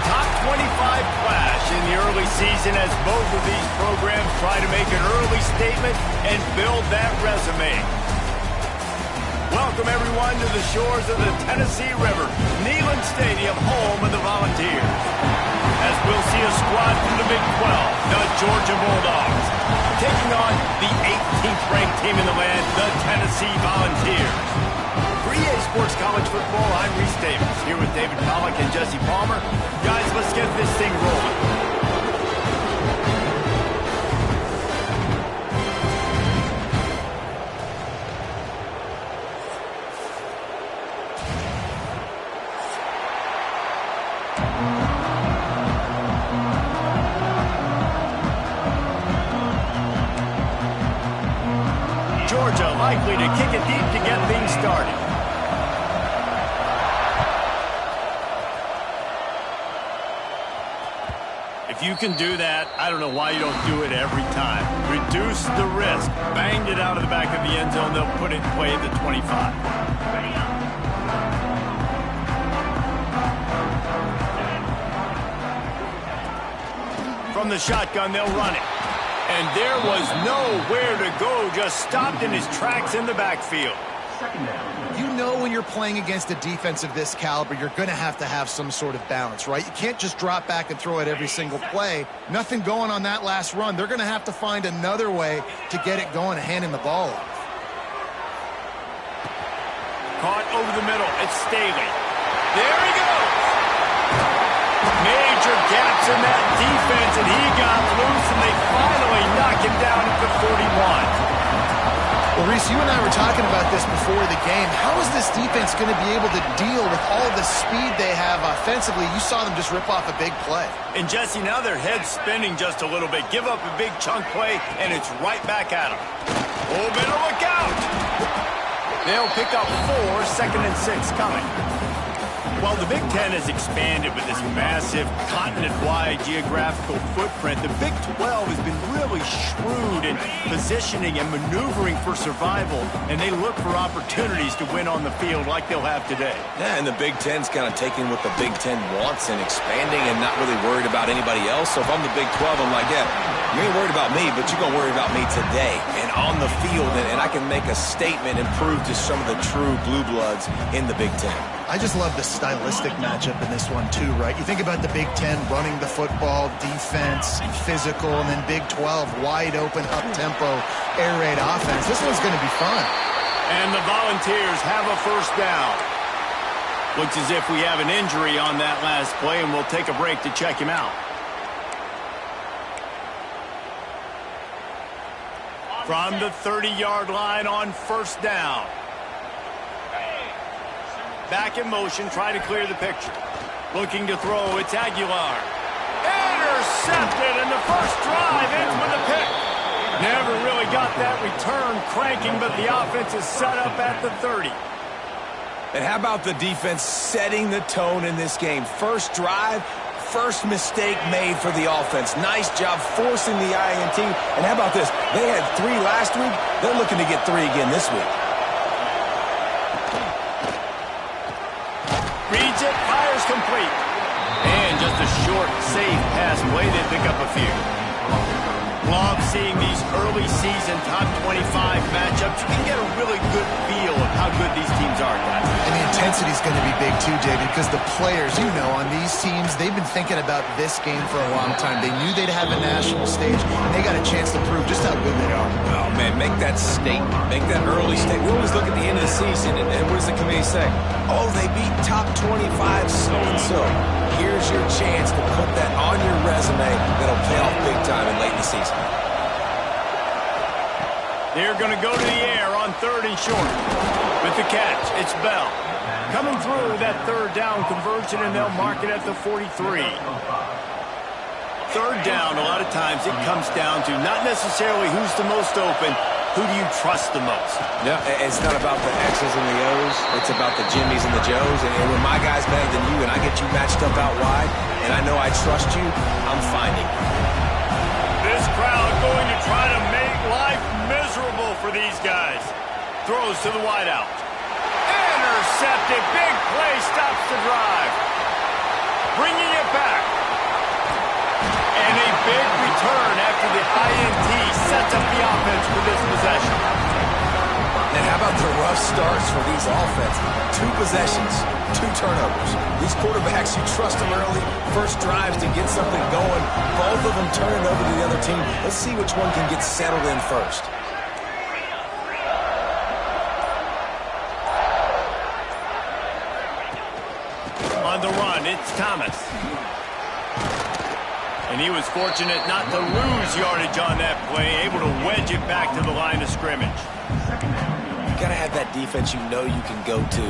top 25 clash in the early season as both of these programs try to make an early statement and build that resume. Welcome, everyone, to the shores of the Tennessee River, Neyland Stadium, home of the Volunteers. As we'll see a squad from the Big 12, the Georgia Bulldogs, taking on the 18th-ranked team in the land, the Tennessee Volunteers. For EA Sports College Football, I'm Reese Davis, here with David Pollack and Jesse Palmer. Guys, let's get this thing rolling. Georgia likely to kick it deep to get things started. If you can do that, I don't know why you don't do it every time. Reduce the risk. Banged it out of the back of the end zone. They'll put it in play at the 25. From the shotgun, they'll run it. And there was nowhere to go, just stopped in his tracks in the backfield. You know when you're playing against a defense of this caliber, you're going to have some sort of balance, right? You can't just drop back and throw it every single play. Nothing going on that last run. They're going to have to find another way to get it going and handing the ball off. Caught over the middle. It's Staley. There he goes. Major gaps in that defense, and he got loose, and they finally knock him down at the 41. Well, Reese, you and I were talking about this before the game. How is this defense going to be able to deal with all the speed they have offensively? You saw them just rip off a big play. And, Jesse, now their head's spinning just a little bit. Give up a big chunk play, and it's right back at them. Oh, better look out. They'll pick up 4, 2nd and 6 coming. While the Big Ten has expanded with this massive continent-wide geographical footprint, the Big 12 has been really shrewd in positioning and maneuvering for survival, and they look for opportunities to win on the field like they'll have today. Yeah, and the Big Ten's kind of taking what the Big Ten wants and expanding and not really worried about anybody else. So if I'm the Big 12, I'm like, yeah, you ain't worried about me, but you're going to worry about me today and on the field, and I can make a statement and prove to some of the true blue bloods in the Big Ten. I just love the stylistic matchup in this one, too, right? You think about the Big Ten running the football, defense, physical, and then Big 12, wide open, up-tempo, air raid offense. This one's going to be fun. And the Volunteers have a first down. Looks as if we have an injury on that last play, and we'll take a break to check him out. From the 30-yard line on first down. Back in motion, try to clear the picture. Looking to throw, it's Aguilar. Intercepted, and the first drive ends with a pick. Never really got that return cranking, but the offense is set up at the 30. And how about the defense setting the tone in this game? First drive, first mistake made for the offense. Nice job forcing the INT. And how about this? They had 3 last week. They're looking to get 3 again this week. Reads it, fires complete. And just a short, safe pass play. They pick up a few. Love seeing these early season top 25 matchups. You can get a really good feel of how good these teams are, guys. And the intensity is going to be big too, David, because the players, you know, on these teams, they've been thinking about this game for a long time. They knew they'd have a national stage, and they got a chance to prove just how good they are. Oh, man, make that statement. Make that early statement. We always look at the end of the season, and what does the committee say? Oh, they beat top 25 so-and-so. Here's your chance to put that on your resume that'll pay off big time in late in the season. They're going to go to the air on 3rd and short. With the catch, it's Bell. Coming through that 3rd down conversion, and they'll mark it at the 43. 3rd down, a lot of times it comes down to not necessarily who's the most open, who do you trust the most? Yeah, it's not about the X's and the O's. It's about the Jimmies and the Joes. And when my guy's better than you and I get you matched up out wide, and I know I trust you, I'm finding you. This crowd going to try to make life miserable for these guys. Throws to the wideout. Intercepted. Big play stops the drive. Bringing it back. sets up the offense for this possession. And how about the rough starts for these offenses? 2 possessions, 2 turnovers. These quarterbacks, you trust them early, first drives to get something going. Both of them turn it over to the other team. Let's see which one can get settled in first. On the run, it's Thomas. And he was fortunate not to lose yardage on that play, able to wedge it back to the line of scrimmage. You got to have that defense you know you can go to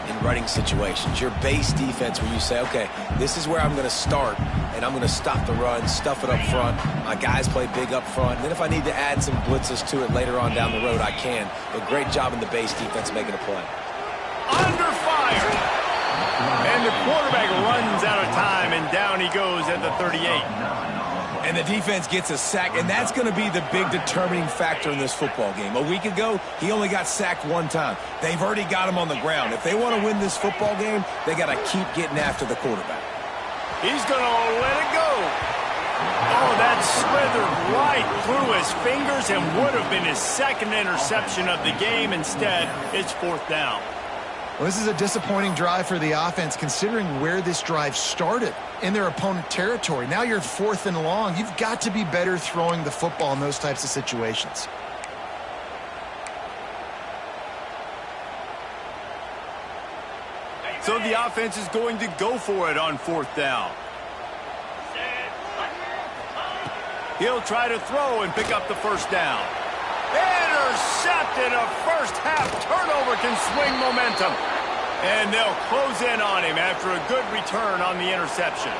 in running situations. Your base defense where you say, okay, this is where I'm going to start, and I'm going to stop the run, stuff it up front. My guys play big up front. And then if I need to add some blitzes to it later on down the road, I can. But great job in the base defense making a play. Under fire. And the quarterback runs out of time, and down he goes at the 38. And the defense gets a sack, and that's going to be the big determining factor in this football game. A week ago, he only got sacked 1 time. They've already got him on the ground. If they want to win this football game, they got to keep getting after the quarterback. He's going to let it go. Oh, that slithered right through his fingers and would have been his 2nd interception of the game. Instead, it's 4th down. Well, this is a disappointing drive for the offense, considering where this drive started in their opponent territory. Now you're 4th and long. You've got to be better throwing the football in those types of situations. So the offense is going to go for it on 4th down. He'll try to throw and pick up the 1st down. Intercepted. A first-half turnover can swing momentum. And they'll close in on him after a good return on the interception.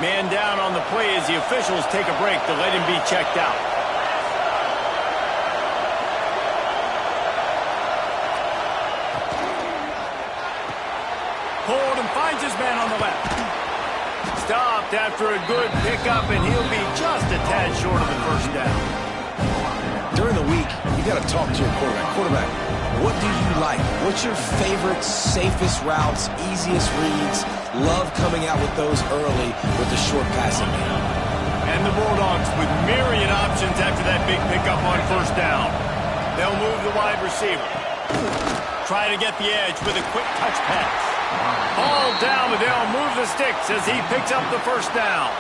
Man down on the play as the officials take a break to let him be checked out. Pulled and finds his man on the left. Stopped after a good pickup, and he'll be just a tad short of the 1st down. During the week, you got to talk to your quarterback. Quarterback, what do you like? What's your favorite, safest routes, easiest reads? Love coming out with those early with the short passing game. And the Bulldogs with myriad options after that big pickup on 1st down. They'll move the wide receiver. Try to get the edge with a quick touch pass. All down, but they'll move the sticks as he picks up the 1st down.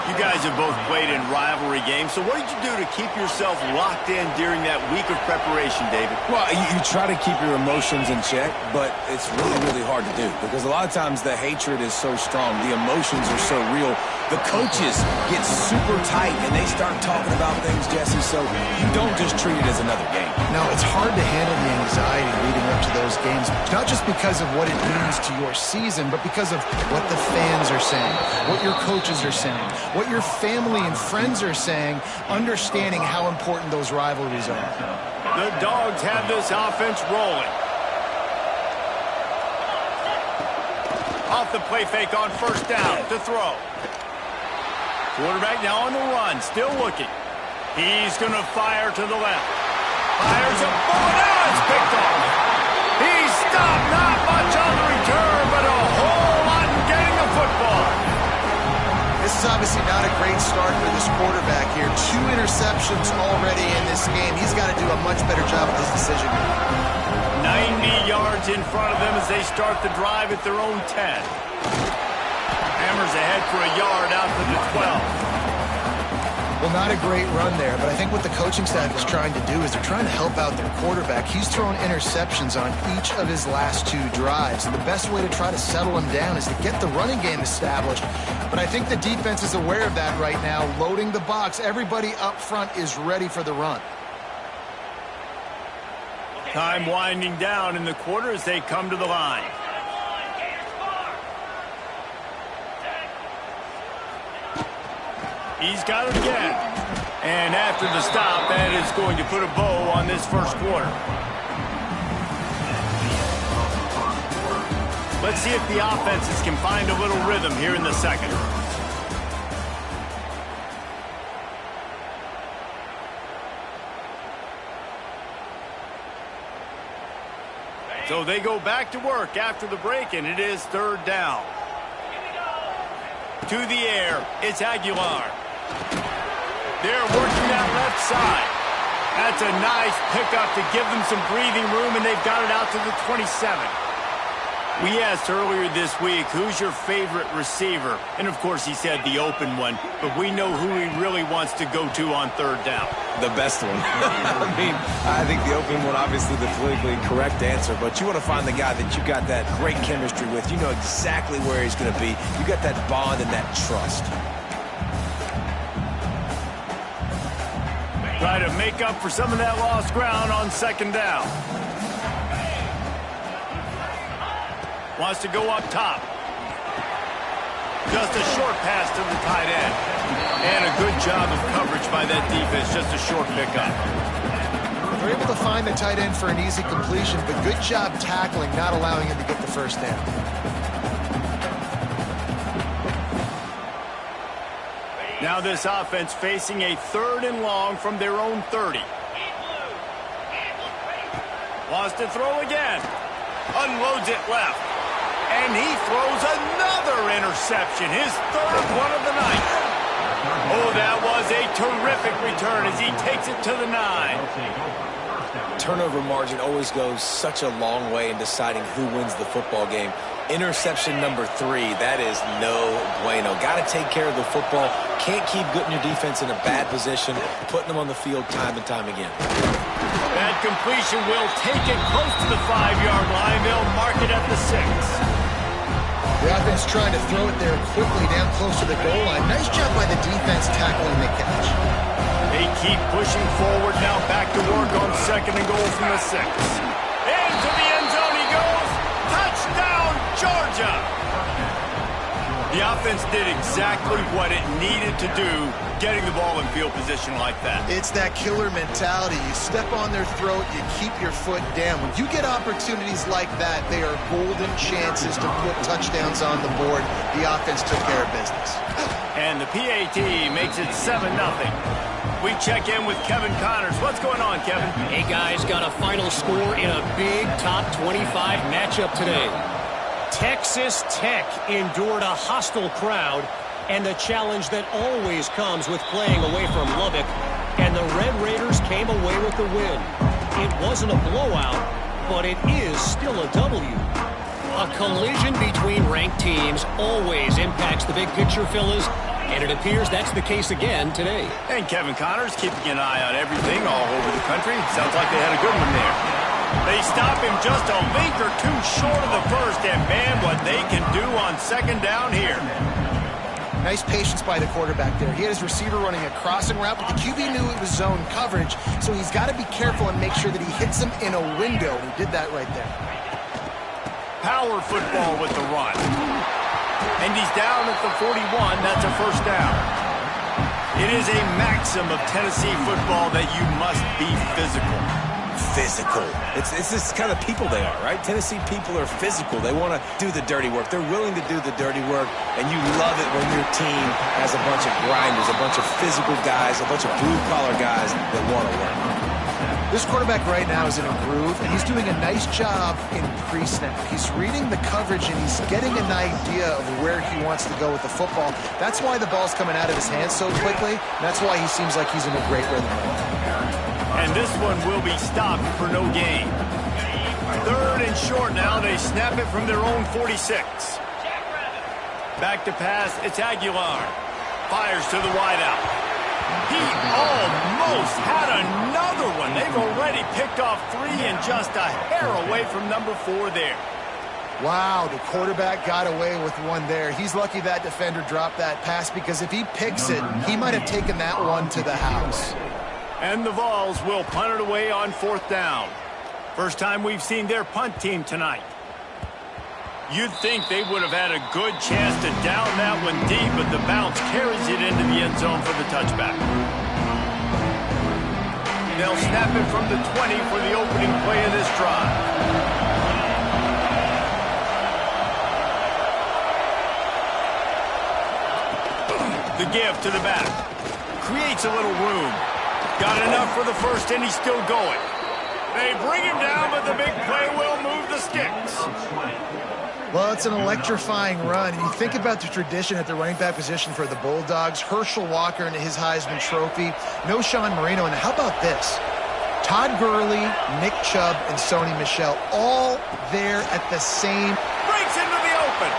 You guys have both played in rivalry games, so what did you do to keep yourself locked in during that week of preparation, David? Well, you try to keep your emotions in check, but it's really, really hard to do because a lot of times the hatred is so strong. The emotions are so real. The coaches get super tight, and they start talking about things, Jesse, so you don't just treat it as another game. No, it's hard to handle the anxiety leading up to those games, not just because of what it means to your season, but because of what the fans are saying, what your coaches are saying, what your family and friends are saying, understanding how important those rivalries are. The Dogs have this offense rolling. Off the play fake on 1st down to throw. Quarterback now on the run, still looking. He's going to fire to the left. Fires a bullet. Now it's picked off. He stopped, not much on the return, but a whole lot in getting the football. This is obviously not a great start for this quarterback here. 2 interceptions already in this game. He's got to do a much better job with this decision. 90 yards in front of them as they start the drive at their own 10. Hammers ahead for a yard out to the 12. Well, not a great run there, but I think what the coaching staff is trying to do is they're trying to help out their quarterback. He's thrown interceptions on each of his last 2 drives, and the best way to try to settle him down is to get the running game established. But I think the defense is aware of that right now, loading the box. Everybody up front is ready for the run. Time winding down in the quarter as they come to the line. He's got it again. And after the stop, that is going to put a bow on this 1st quarter. Let's see if the offenses can find a little rhythm here in the 2nd. So they go back to work after the break, and it is 3rd down. To the air, it's Aguilar. They're working that left side. That's a nice pickup to give them some breathing room, and they've got it out to the 27. We asked earlier this week, who's your favorite receiver? And, of course, he said the open one, but we know who he really wants to go to on third down. The best one. I mean, I think the open one, obviously the politically correct answer, but you want to find the guy that you got that great chemistry with. You know exactly where he's going to be. You got that bond and that trust. Try to make up for some of that lost ground on second down. Wants to go up top. Just a short pass to the tight end. And a good job of coverage by that defense. Just a short pickup. They're able to find the tight end for an easy completion, but good job tackling, not allowing him to get the first down. Now this offense facing a 3rd and long from their own 30. Wants to throw again. Unloads it left. And he throws another interception, his 3rd one of the night. Oh, that was a terrific return as he takes it to the 9. Turnover margin always goes such a long way in deciding who wins the football game. Interception number 3, that is no bueno. Got to take care of the football. Can't keep putting your defense in a bad position, putting them on the field time and time again. That completion will take it close to the 5-yard line. They'll mark it at the 6. The offense trying to throw it there quickly down close to the goal line. Nice job by the defense tackling the catch. They keep pushing forward now, back to work on 2nd and goal from the 6. Into the end zone he goes. Touchdown, Georgia! The offense did exactly what it needed to do, getting the ball in field position like that. It's that killer mentality. You step on their throat, you keep your foot down. When you get opportunities like that, they are golden chances to put touchdowns on the board. The offense took care of business. And the PAT makes it 7-0. We check in with Kevin Connors. What's going on, Kevin? Hey, guys, got a final score in a big top 25 matchup today. Texas Tech endured a hostile crowd and the challenge that always comes with playing away from Lubbock, and the Red Raiders came away with the win. It wasn't a blowout, but it is still a W. A collision between ranked teams always impacts the big picture, fellas, and it appears that's the case again today. And Kevin Connors keeping an eye on everything all over the country. Sounds like they had a good one there. They stop him just a link or two short of the first, and man, what they can do on 2nd down here. Nice patience by the quarterback there. He had his receiver running a crossing route, but the QB knew it was zone coverage, so he's got to be careful and make sure that he hits him in a window. He did that right there. Power football with the run. And he's down at the 41. That's a first down. It is a maxim of Tennessee football that you must be physical. Physical. It's this kind of people they are, right? Tennessee people are physical. They want to do the dirty work. They're willing to do the dirty work, and you love it when your team has a bunch of grinders, a bunch of physical guys, a bunch of blue-collar guys that want to work. This quarterback right now is in a groove, and he's doing a nice job in pre-snap. He's reading the coverage, and he's getting an idea of where he wants to go with the football. That's why the ball's coming out of his hands so quickly. That's why he seems like he's in a great rhythm right now. And this one will be stopped for no gain. 3rd and short now. They snap it from their own 46. Back to pass. It's Aguilar. Fires to the wideout. He almost had another one. They've already picked off 3 and just a hair away from number 4 there. Wow, the quarterback got away with one there. He's lucky that defender dropped that pass, because if he picks it, he might have taken that one to the house. And the Vols will punt it away on 4th down. First time we've seen their punt team tonight. You'd think they would have had a good chance to down that one deep, but the bounce carries it into the end zone for the touchback. They'll snap it from the 20 for the opening play of this drive. The give to the back. Creates a little room. Got enough for the first, and he's still going. They bring him down, but the big play will move the sticks. Well, it's an electrifying run. And you think about the tradition at the running back position for the Bulldogs. Herschel Walker and his Heisman Trophy. No Sean Marino. And how about this? Todd Gurley, Nick Chubb, and Sony Michel all there at the same. Breaks into the open.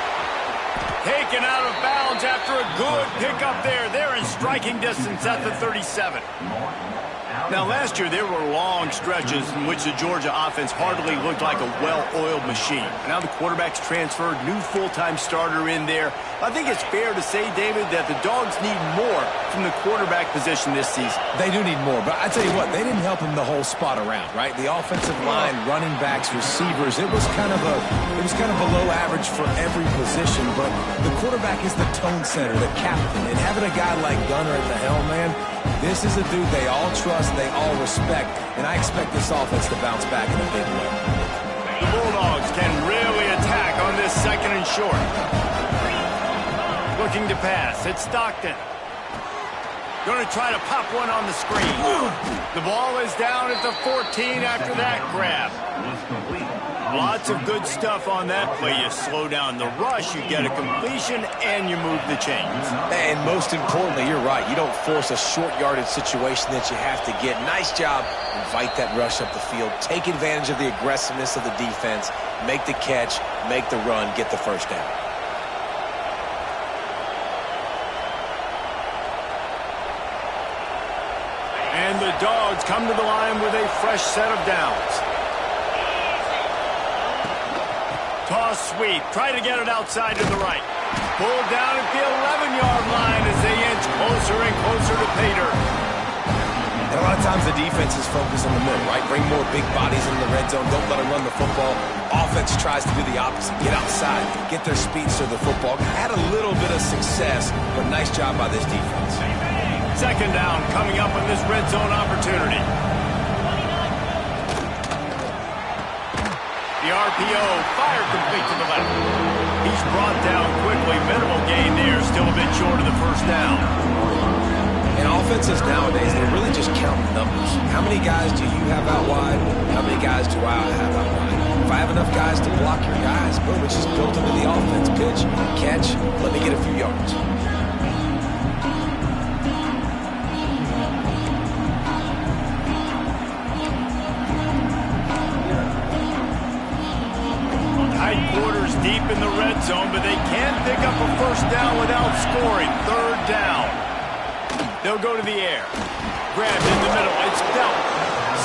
Taken out of bounds after a good pickup there. They're in striking distance at the 37. Now, last year, there were long stretches in which the Georgia offense hardly looked like a well-oiled machine. Now the quarterback's transferred, new full-time starter in there. I think it's fair to say, David, that the Dogs need more from the quarterback position this season. They do need more, but I tell you what, they didn't help him the whole spot around, right? The offensive line, running backs, receivers, it was kind of below average for every position, but the quarterback is the tone setter, the captain, and having a guy like Gunner at the helm, man, this is a dude they all trust, they all respect, and I expect this offense to bounce back in a big way. The Bulldogs can really attack on this second and short. Looking to pass. It's Stockton. Going to try to pop one on the screen. The ball is down at the 14 after that grab. Lots of good stuff on that play. You slow down the rush, you get a completion, and you move the chains. And most importantly, you're right. You don't force a short yardage situation that you have to get. Nice job. Invite that rush up the field. Take advantage of the aggressiveness of the defense. Make the catch, make the run, get the first down. And the Dogs come to the line with a fresh set of downs. Toss sweep. Try to get it outside to the right. Pulled down at the 11-yard line as they inch closer and closer to pay dirt. And a lot of times the defense is focused on the middle, right? Bring more big bodies into the red zone. Don't let them run the football. Offense tries to do the opposite. Get outside. Get their speedster the football. Had a little bit of success, but nice job by this defense. Second down coming up on this red zone opportunity. The RPO, fire complete to the left. He's brought down quickly. Minimal gain there, still a bit short of the first down. And offenses nowadays, they're really just counting numbers. How many guys do you have out wide? How many guys do I have out wide? If I have enough guys to block your guys, boom, it's just built into the offense. Pitch, catch, let me get a few yards. Deep in the red zone, but they can't pick up a first down without scoring. Third down. They'll go to the air. Grabbed in the middle. It's Belt.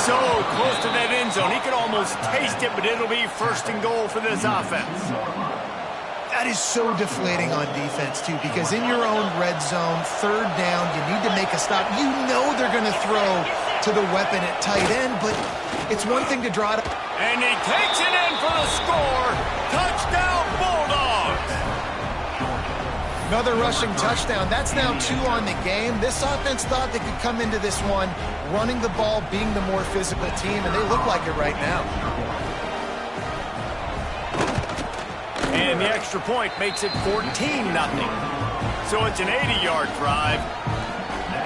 So close to that end zone. He could almost taste it, but it'll be first and goal for this offense. That is so deflating on defense, too, because in your own red zone, third down, you need to make a stop. You know they're going to throw to the weapon at tight end, but it's one thing to draw it. And he takes it in for the score. Touchdown, Bulldogs. Another rushing touchdown. That's now 2 on the game. This offense thought they could come into this one running the ball, being the more physical team, and they look like it right now. And the extra point makes it 14-0. So it's an 80-yard drive.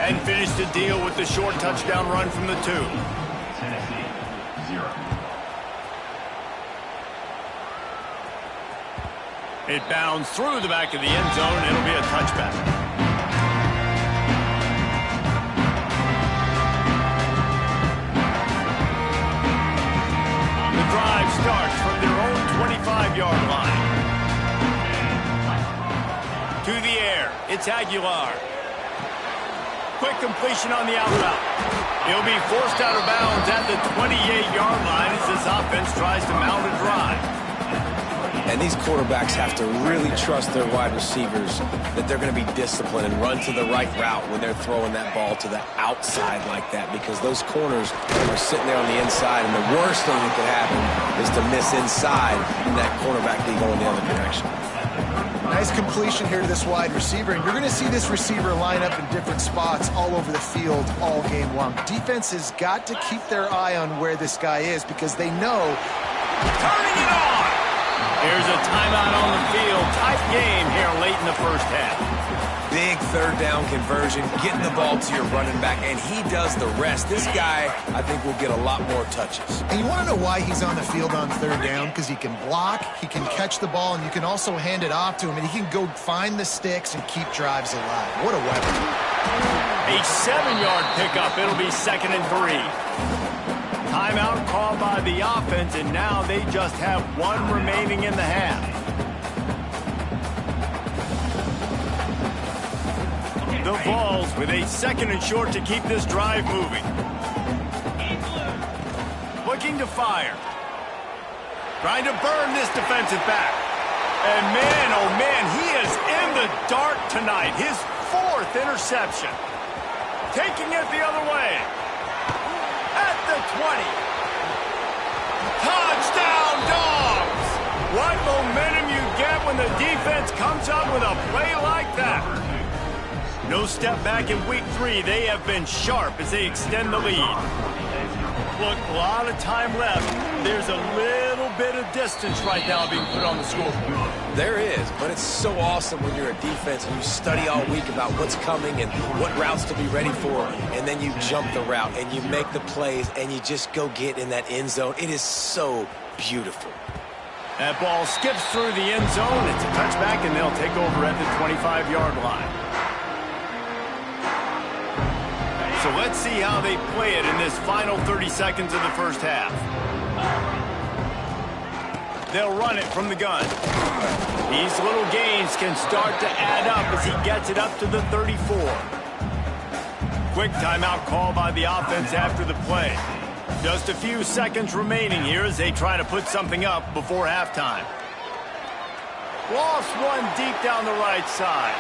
And finish the deal with the short touchdown run from the 2. It bounds through the back of the end zone. It'll be a touchback. The drive starts from their own 25-yard line. To the air. It's Aguilar. Quick completion on the out route. He'll be forced out of bounds at the 28-yard line as this offense tries to mount a drive. And these quarterbacks have to really trust their wide receivers that they're going to be disciplined and run to the right route when they're throwing that ball to the outside like that, because those corners are sitting there on the inside, and the worst thing that could happen is to miss inside and that cornerback be going the other direction. Nice completion here to this wide receiver, and you're going to see this receiver line up in different spots all over the field all game long. Defense has got to keep their eye on where this guy is because they know. Turning it on! Here's a timeout on the field. Tight game here late in the first half. Big third down conversion, getting the ball to your running back, and he does the rest. This guy, I think, will get a lot more touches. And you want to know why he's on the field on third down? Because he can block, he can catch the ball, and you can also hand it off to him, and he can go find the sticks and keep drives alive. What a weapon. A 7-yard pickup. It'll be 2nd and 3. Timeout called by the offense, and now they just have one remaining in the half. The Vols with a 2nd and short to keep this drive moving. Looking to fire. Trying to burn this defensive back. And man, oh man, he is in the dark tonight. His 4th interception. Taking it the other way. At the 20. Touchdown, Dogs! What momentum you get when the defense comes up with a play like that. No step back in week 3. They have been sharp as they extend the lead. Look, a lot of time left. There's a little bit of distance right now being put on the scoreboard. There is, but it's so awesome when you're a defense and you study all week about what's coming and what routes to be ready for, and then you jump the route and you make the plays and you just go get in that end zone. It is so beautiful. That ball skips through the end zone. It's a touchback, and they'll take over at the 25-yard line. So let's see how they play it in this final 30 seconds of the first half. They'll run it from the gun. These little gains can start to add up as he gets it up to the 34. Quick timeout call by the offense after the play. Just a few seconds remaining here as they try to put something up before halftime. Lost one deep down the right side.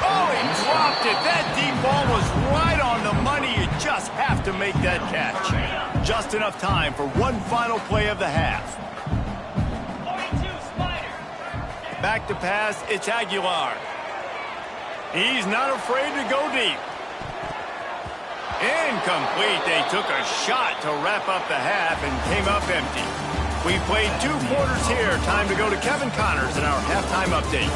Oh, he dropped it. That deep ball was right on the money. You just have to make that catch. Just enough time for one final play of the half. Back to pass, it's Aguilar. He's not afraid to go deep. Incomplete. They took a shot to wrap up the half and came up empty. We played 2 quarters here. Time to go to Kevin Connors in our halftime update.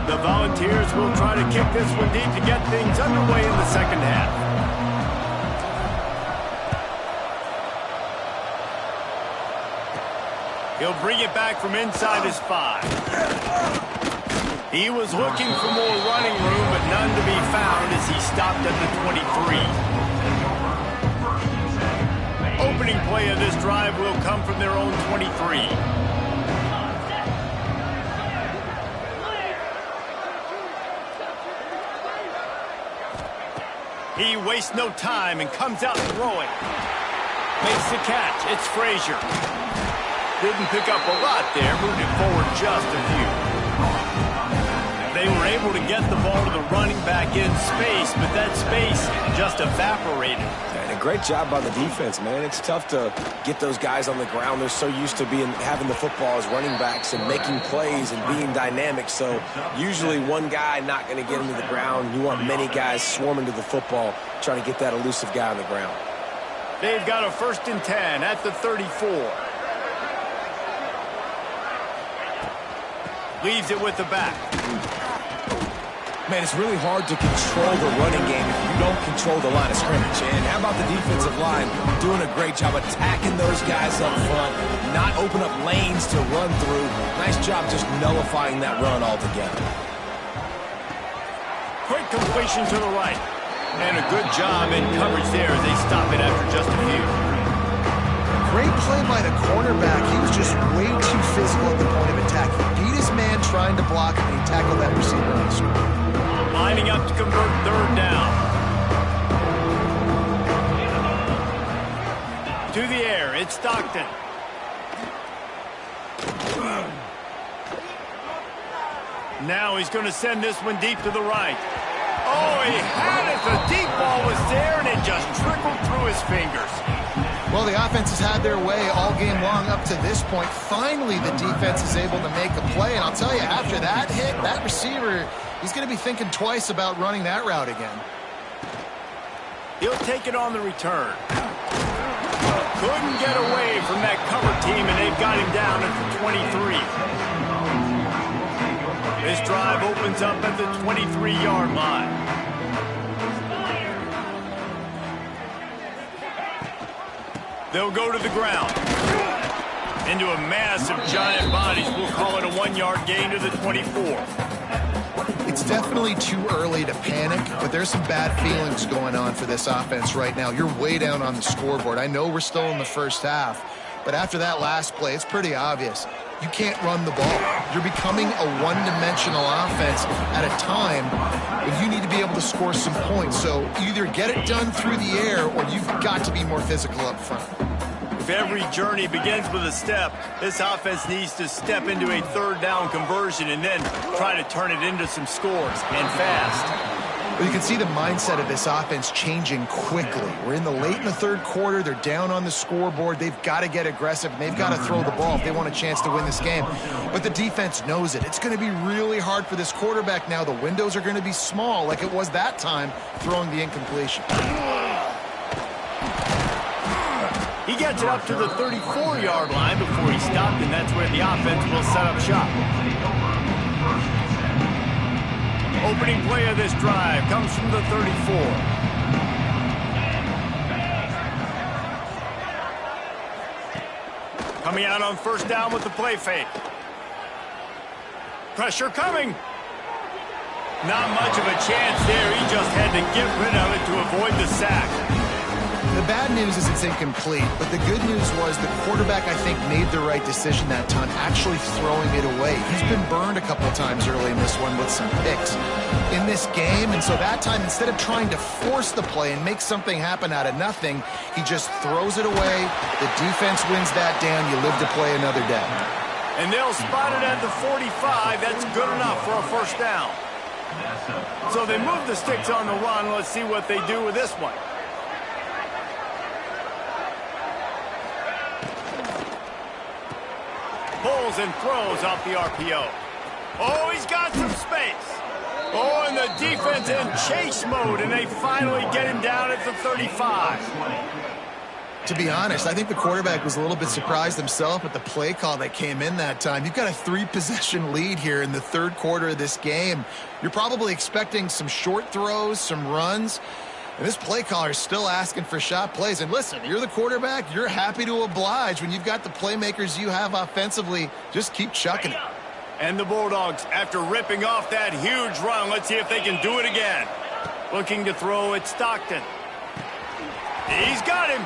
The Volunteers will try to kick this one deep to get things underway in the second half. He'll bring it back from inside his 5. He was looking for more running room, but none to be found as he stopped at the 23. Opening play of this drive will come from their own 23. He wastes no time and comes out throwing. Makes the catch. It's Frazier. Didn't pick up a lot there. Moved it forward just a few. They were able to get the ball to the running back in space, but that space just evaporated. And a great job by the defense, man. It's tough to get those guys on the ground. They're so used to having the football as running backs and making plays and being dynamic. So usually one guy not going to get him to the ground. You want many guys swarming to the football, trying to get that elusive guy on the ground. They've got a 1st and 10 at the 34. Leaves it with the back. Man, it's really hard to control the running game if you don't control the line of scrimmage. And how about the defensive line doing a great job attacking those guys up front, not open up lanes to run through. Nice job just nullifying that run altogether. Quick completion to the right. And a good job in coverage there as they stop it after just a few. Great play by the cornerback. He was just way too physical at the point of attack. He beat his man trying to block him, and he tackled that receiver on the screen. Lining up to convert 3rd down. To the air, it's Stockton. Now he's going to send this one deep to the right. Oh, he had it. The deep ball was there, and it just trickled through his fingers. Well, the offense has had their way all game long up to this point. Finally, the defense is able to make a play. And I'll tell you, after that hit, that receiver, he's going to be thinking twice about running that route again. He'll take it on the return. Couldn't get away from that cover team, and they've got him down at the 23. This drive opens up at the 23-yard line. They'll go to the ground. Into a mass of giant bodies. We'll call it a 1-yard gain to the 24. It's definitely too early to panic, but there's some bad feelings going on for this offense right now. You're way down on the scoreboard. I know we're still in the first half, but after that last play, it's pretty obvious. You can't run the ball. You're becoming a one-dimensional offense at a time when you need to be able to score some points. So either get it done through the air or you've got to be more physical up front. If every journey begins with a step, this offense needs to step into a third down conversion and then try to turn it into some scores, and fast. Well, you can see the mindset of this offense changing quickly. We're in the third quarter. They're down on the scoreboard. They've got to get aggressive, and they've got to throw the ball if they want a chance to win this game. But the defense knows it. It's going to be really hard for this quarterback now. The windows are going to be small like it was that time throwing the incompletion. He gets it up to the 34-yard line before he stopped, and that's where the offense will set up shop. Opening play of this drive comes from the 34. Coming out on first down with the play fake. Pressure coming. Not much of a chance there. He just had to get rid of it to avoid the sack. The bad news is it's incomplete, but the good news was the quarterback, I think, made the right decision that time, actually throwing it away. He's been burned a couple times early in this one with some picks in this game, and so that time, instead of trying to force the play and make something happen out of nothing, he just throws it away. The defense wins that down. You live to play another day. And they'll spot it at the 45. That's good enough for a first down. So they move the sticks on the run. Let's see what they do with this one. Pulls and throws off the RPO. Oh, he's got some space. Oh, and the defense in chase mode, and they finally get him down at the 35. To be honest, I think the quarterback was a little bit surprised himself at the play call that came in that time. You've got a 3-possession lead here in the third quarter of this game. You're probably expecting some short throws, some runs. And this play caller is still asking for shot plays. And listen, you're the quarterback. You're happy to oblige when you've got the playmakers you have offensively. Just keep chucking it. And the Bulldogs, after ripping off that huge run, let's see if they can do it again. Looking to throw at Stockton. He's got him.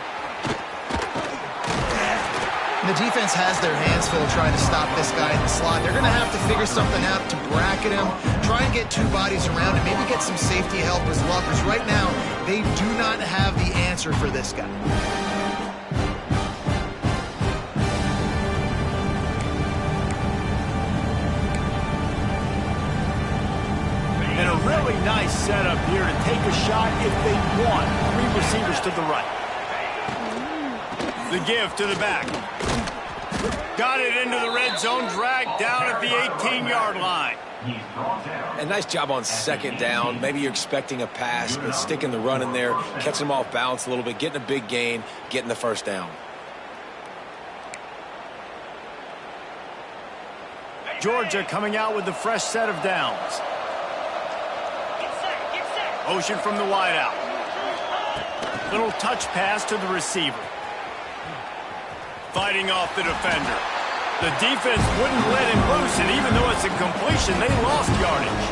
And the defense has their hands full trying to stop this guy in the slot. They're going to have to figure something out to bracket him, try and get two bodies around him, maybe get some safety help as well, because right now they do not have the answer for this guy. And a really nice setup here to take a shot if they want. 3 receivers to the right. The give to the back. Got it into the red zone, dragged down at the 18-yard line. And nice job on second down. Maybe you're expecting a pass, but sticking the run in there, catching them off balance a little bit, getting a big gain, getting the first down. Georgia coming out with the fresh set of downs. Motion from the wideout. Little touch pass to the receiver. Fighting off the defender. The defense wouldn't let him loose, and even though it's a completion, they lost yardage.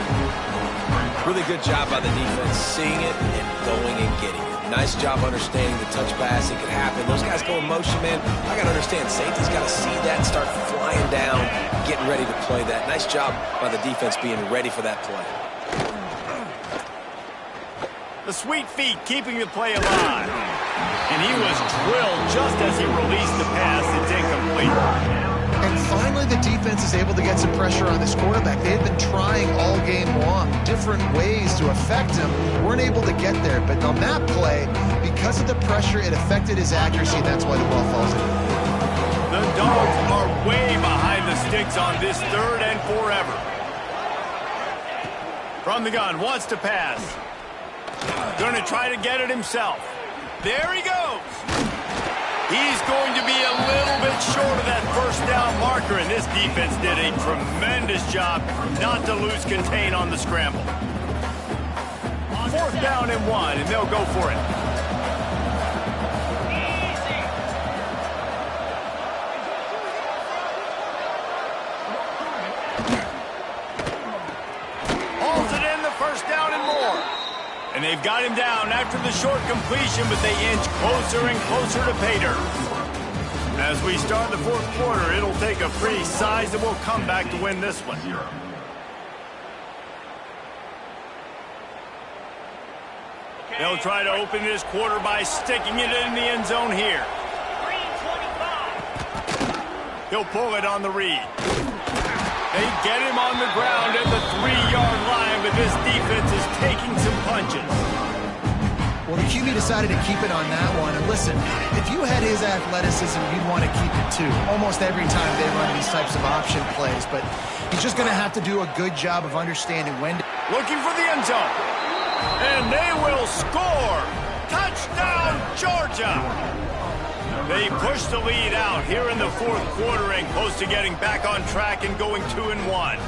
Really good job by the defense, seeing it and going and getting it. Nice job understanding the touch pass. It could happen. Those guys go in motion, man. I got to understand, safety's got to see that and start flying down, getting ready to play that. Nice job by the defense being ready for that play. The sweet feet keeping the play alive. And he was drilled just as he released the pass. It's incomplete. And finally, the defense is able to get some pressure on this quarterback. They had been trying all game long, different ways to affect him. Weren't able to get there. But on that play, because of the pressure, it affected his accuracy, and that's why the ball falls in. The Dogs are way behind the sticks on this 3rd and forever. From the gun, wants to pass. Going to try to get it himself. There he goes. He's going to be a little bit short of that first down marker, and this defense did a tremendous job not to lose contain on the scramble. 4th down and 1, and they'll go for it. Halted in the 1st down and more. And they've got him down after the short completion, but they inch closer and closer to pay dirt. As we start the 4th quarter, it'll take a pretty sizable comeback to win this one. They'll try to open this quarter by sticking it in the end zone here. He'll pull it on the read. They get him on the ground at the 3-yard line, but this defense is taking some punches. Well, the QB decided to keep it on that one. And listen, if you had his athleticism, you'd want to keep it too. Almost every time they run these types of option plays. But he's just going to have to do a good job of understanding when to... Looking for the end zone. And they will score. Touchdown, Georgia. They push the lead out here in the 4th quarter and close to getting back on track and going 2-1.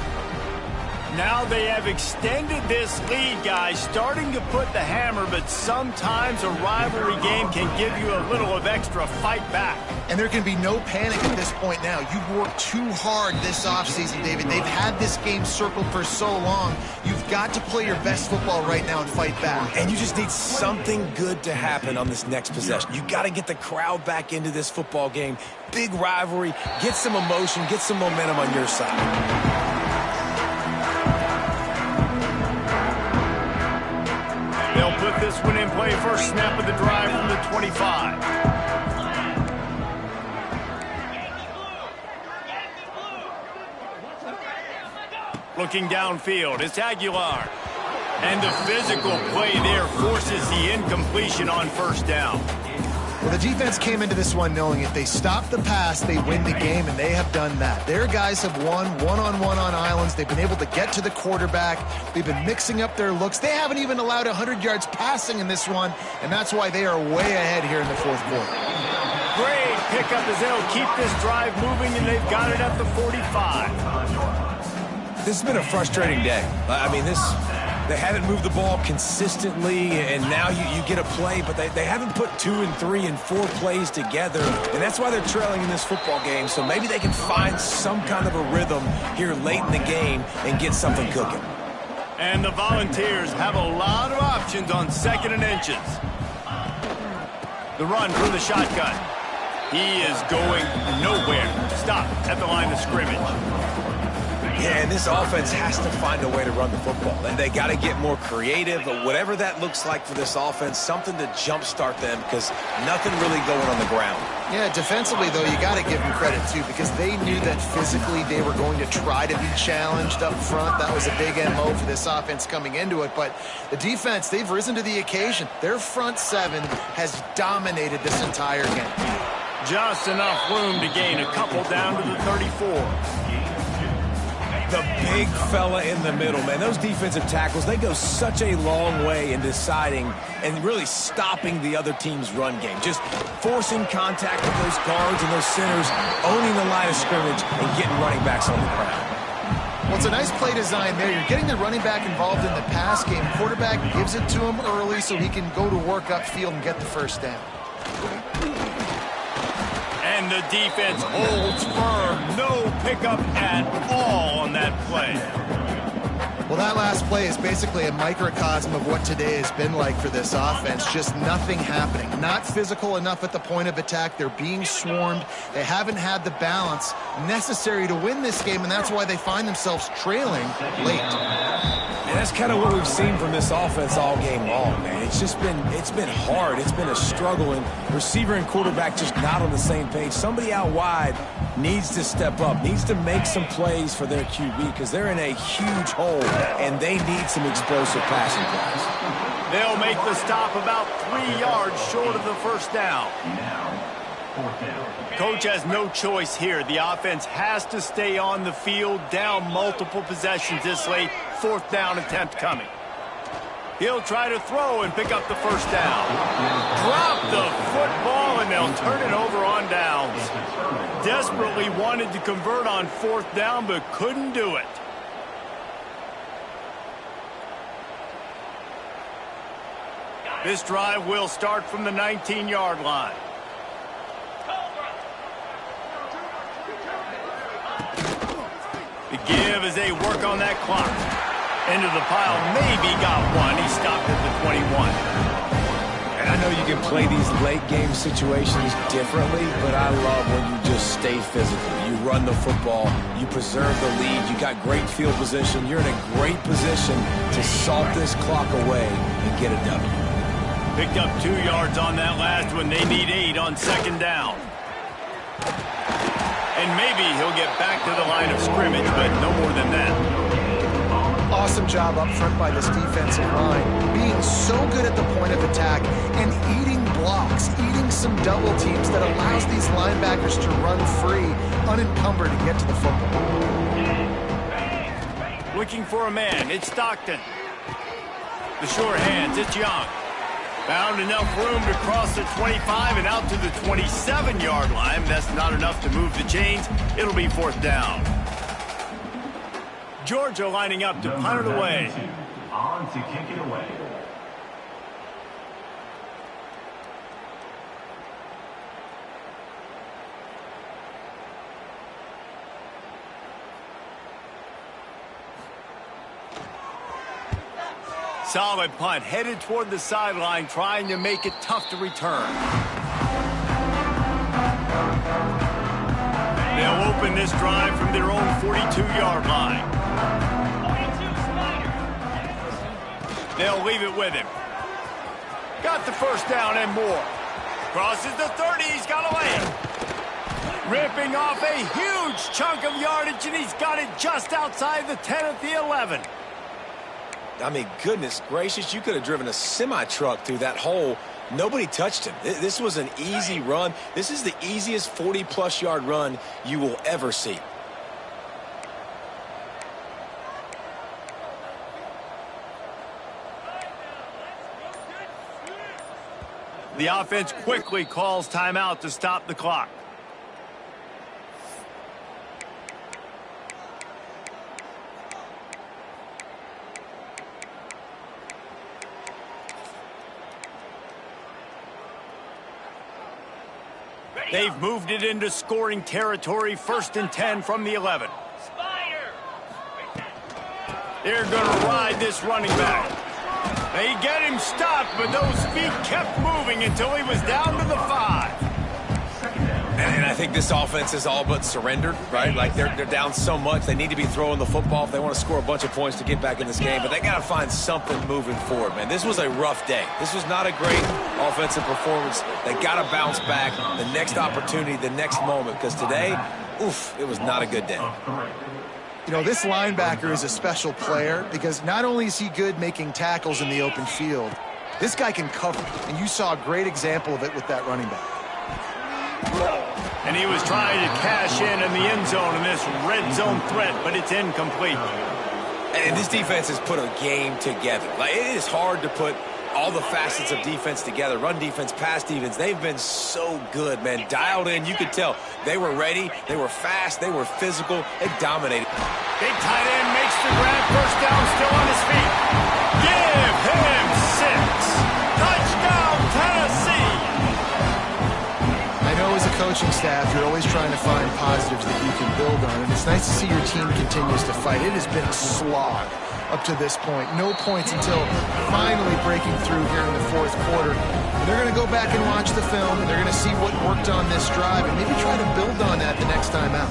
Now they have extended this lead, guys, starting to put the hammer, but sometimes a rivalry game can give you a little of extra fight back. And there can be no panic at this point now. You've worked too hard this offseason, David. They've had this game circled for so long. You've got to play your best football right now and fight back. And you just need something good to happen on this next possession. You got to get the crowd back into this football game. Big rivalry. Get some emotion. Get some momentum on your side. They'll put this one in play first snap of the drive from the 25. Looking downfield, it's Aguilar. And the physical play there forces the incompletion on 1st down. Well, the defense came into this one knowing if they stop the pass, they win the game, and they have done that. Their guys have won one-on-one on islands. They've been able to get to the quarterback. They've been mixing up their looks. They haven't even allowed 100 yards passing in this one, and that's why they are way ahead here in the 4th quarter. Great pickup as they'll keep this drive moving, and they've got it at the 45. This has been a frustrating day. I mean, they haven't moved the ball consistently, and now you get a play, but they haven't put 2 and 3 and 4 plays together, and that's why they're trailing in this football game. So maybe they can find some kind of a rhythm here late in the game and get something cooking. And the Volunteers have a lot of options on 2nd and inches. The run from the shotgun. He is going nowhere. Stop at the line of scrimmage. Yeah, and this offense has to find a way to run the football. And they got to get more creative, but whatever that looks like for this offense, something to jumpstart them because nothing really going on the ground. Yeah, defensively, though, you got to give them credit, too, because they knew that physically they were going to try to be challenged up front. That was a big MO for this offense coming into it. But the defense, they've risen to the occasion. Their front 7 has dominated this entire game. Just enough room to gain a couple down to the 34. The big fella in the middle, man. Those defensive tackles, they go such a long way in deciding and really stopping the other team's run game. Just forcing contact with those guards and those centers, owning the line of scrimmage, and getting running backs on the ground. Well, it's a nice play design there. You're getting the running back involved in the pass game. Quarterback gives it to him early so he can go to work upfield and get the 1st down. And the defense holds firm. No pickup at all on that play. Well, that last play is basically a microcosm of what today has been like for this offense. Just nothing happening. Not physical enough at the point of attack. They're being swarmed. They haven't had the balance necessary to win this game, and that's why they find themselves trailing late. And that's kind of what we've seen from this offense all game long, man. It's been hard. It's been a struggle, and receiver and quarterback just not on the same page. Somebody out wide needs to step up, needs to make some plays for their QB because they're in a huge hole, and they need some explosive passing plays. They'll make the stop about 3 yards short of the 1st down. Coach has no choice here. The offense has to stay on the field, down multiple possessions this late. 4th down attempt coming. He'll try to throw and pick up the first down. Drop the football, and they'll turn it over on downs. Desperately wanted to convert on fourth down, but couldn't do it. This drive will start from the 19-yard line. The give as they work on that clock. Into the pile, maybe got one. He stopped at the 21. And I know you can play these late game situations differently, but I love when you just stay physical. You run the football, you preserve the lead, you got great field position. You're in a great position to salt this clock away and get a W. Picked up 2 yards on that last one. They need 8 on second down. And maybe he'll get back to the line of scrimmage, but no more than that. Awesome job up front by this defensive line, being so good at the point of attack and eating blocks, eating some double teams that allows these linebackers to run free, unencumbered, and get to the football. Looking for a man, it's Stockton. The sure hands, it's Young. Found enough room to cross the 25 and out to the 27-yard line. That's not enough to move the chains. It'll be fourth down. Georgia lining up to punt it away. On to kick it away. Solid punt, headed toward the sideline, trying to make it tough to return. They'll open this drive from their own 42-yard line. They'll leave it with him. Got the first down and more. Crosses the 30, he's got a lane. Ripping off a huge chunk of yardage, and he's got it just outside the 10 at the 11. I mean, goodness gracious, you could have driven a semi-truck through that hole. Nobody touched him. This was an easy run. This is the easiest 40-plus yard run you will ever see. The offense quickly calls timeout to stop the clock. They've moved it into scoring territory, 1st and 10 from the 11. They're going to ride this running back. They get him stopped, but those feet kept moving until he was down to the 5. And I think this offense is all but surrendered, right? Like they're down so much, they need to be throwing the football if they want to score a bunch of points to get back in this game. But they got to find something moving forward, man. This was a rough day. This was not a great offensive performance. They got to bounce back the next opportunity, the next moment, because today, oof, it was not a good day. You know, this linebacker is a special player because not only is he good making tackles in the open field, this guy can cover, and you saw a great example of it with that running back. And he was trying to cash in the end zone in this red zone threat, but it's incomplete. And this defense has put a game together. Like, it is hard to put all the facets of defense together. Run defense, pass defense. They've been so good, man. Dialed in. You could tell they were ready. They were fast. They were physical. They dominated. Big tight end makes the grab. First down, still on his feet. Give him 6. Touchdown, Tennessee. I know as a coaching staff, you're always trying to find positives that you can build on, and it's nice to see your team continues to fight. It has been a slog up to this point. No points until finally breaking through here in the 4th quarter. And they're going to go back and watch the film, and they're going to see what worked on this drive and maybe try to build on that the next time out.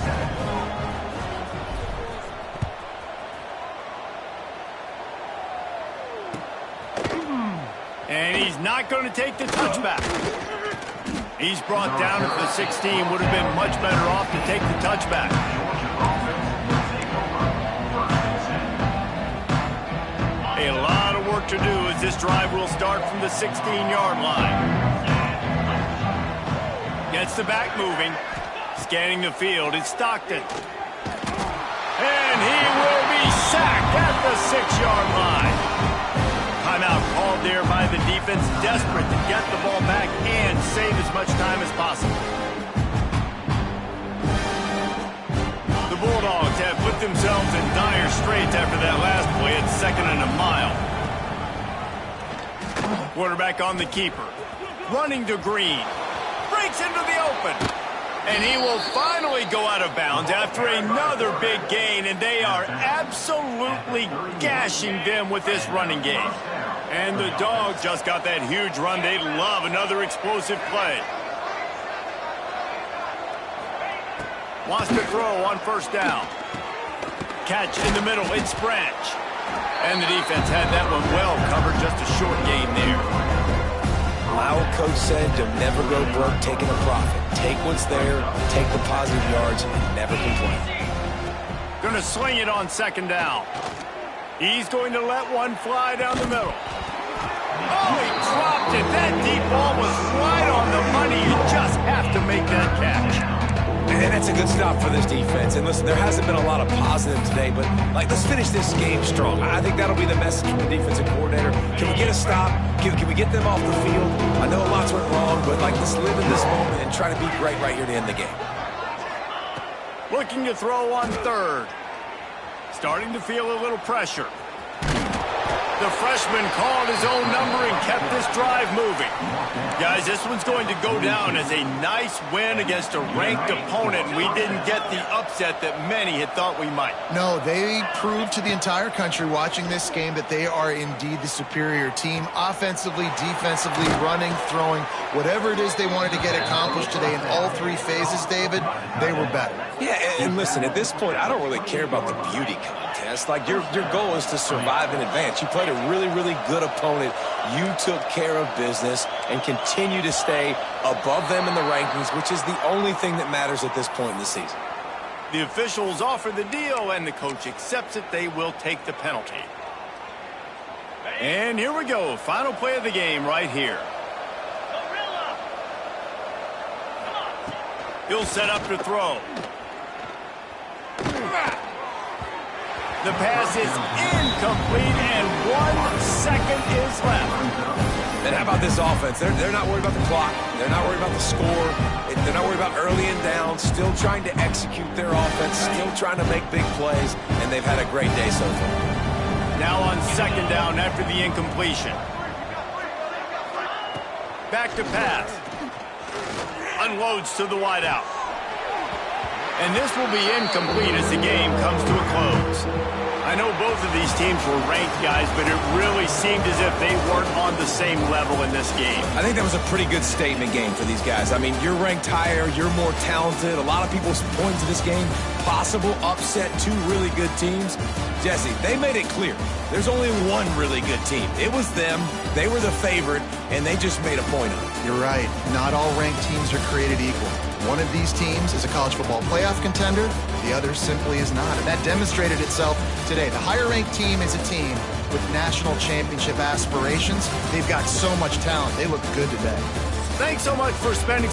And he's not going to take the touchback. He's brought down at the 16. Would have been much better off to take the touchback. A lot of work to do as this drive will start from the 16-yard line. Gets the back moving. Scanning the field, it's Stockton. And he will be sacked at the 6-yard line. Timeout there by the defense, desperate to get the ball back and save as much time as possible. The Bulldogs have put themselves in dire straits after that last play at 2nd and a mile. Quarterback on the keeper. Running to Green. Breaks into the open. And he will finally go out of bounds after another big gain, and they are absolutely gashing them with this running game. And the Dogs just got that huge run. They love another explosive play. Wants to throw on 1st down. Catch in the middle. It's Branch. And the defense had that one well covered. Just a short game there. My old coach said you'll never go broke taking a profit. Take what's there, take the positive yards, and never complain. Going to sling it on 2nd down. He's going to let one fly down the middle. Oh, he dropped it. That deep ball was right on the money. You just have to make that catch. And that's a good stop for this defense. And listen, there hasn't been a lot of positive today, but let's finish this game strong. I think that'll be the message from the defensive coordinator. Can we get a stop? Can we get them off the field? I know lots went wrong, but let's live in this moment and try to be great right here to end the game. Looking to throw on 3rd. Starting to feel a little pressure. The freshman called his own number and kept this drive moving. Guys, this one's going to go down as a nice win against a ranked opponent. We didn't get the upset that many had thought we might. No, they proved to the entire country watching this game that they are indeed the superior team. Offensively, defensively, running, throwing, whatever it is they wanted to get accomplished today in all 3 phases, David, they were better. Yeah, and listen, at this point, I don't really care about the beauty contest. Your goal is to survive and advance. You played a really, really good opponent. You took care of business and continue to stay above them in the rankings, which is the only thing that matters at this point in the season. The officials offer the deal, and the coach accepts it. They will take the penalty. And here we go. Final play of the game right here. He'll set up to throw. The pass is incomplete, and 1 second is left. And how about this offense? They're not worried about the clock. They're not worried about the score. They're not worried about early and down. Still trying to execute their offense. Still trying to make big plays. And they've had a great day so far. Now on 2nd down after the incompletion. Back to pass. Unloads to the wideout. And this will be incomplete as the game comes to a close. I know both of these teams were ranked, guys, but it really seemed as if they weren't on the same level in this game. I think that was a pretty good statement game for these guys. I mean, you're ranked higher, you're more talented. A lot of people point to this game, possible upset, 2 really good teams. Jesse, they made it clear. There's only one really good team. It was them. They were the favorite, and they just made a point of it. You're right. Not all ranked teams are created equal. One of these teams is a college football playoff contender. The other simply is not. And that demonstrated itself today. The higher-ranked team is a team with national championship aspirations. They've got so much talent. They look good today. Thanks so much for spending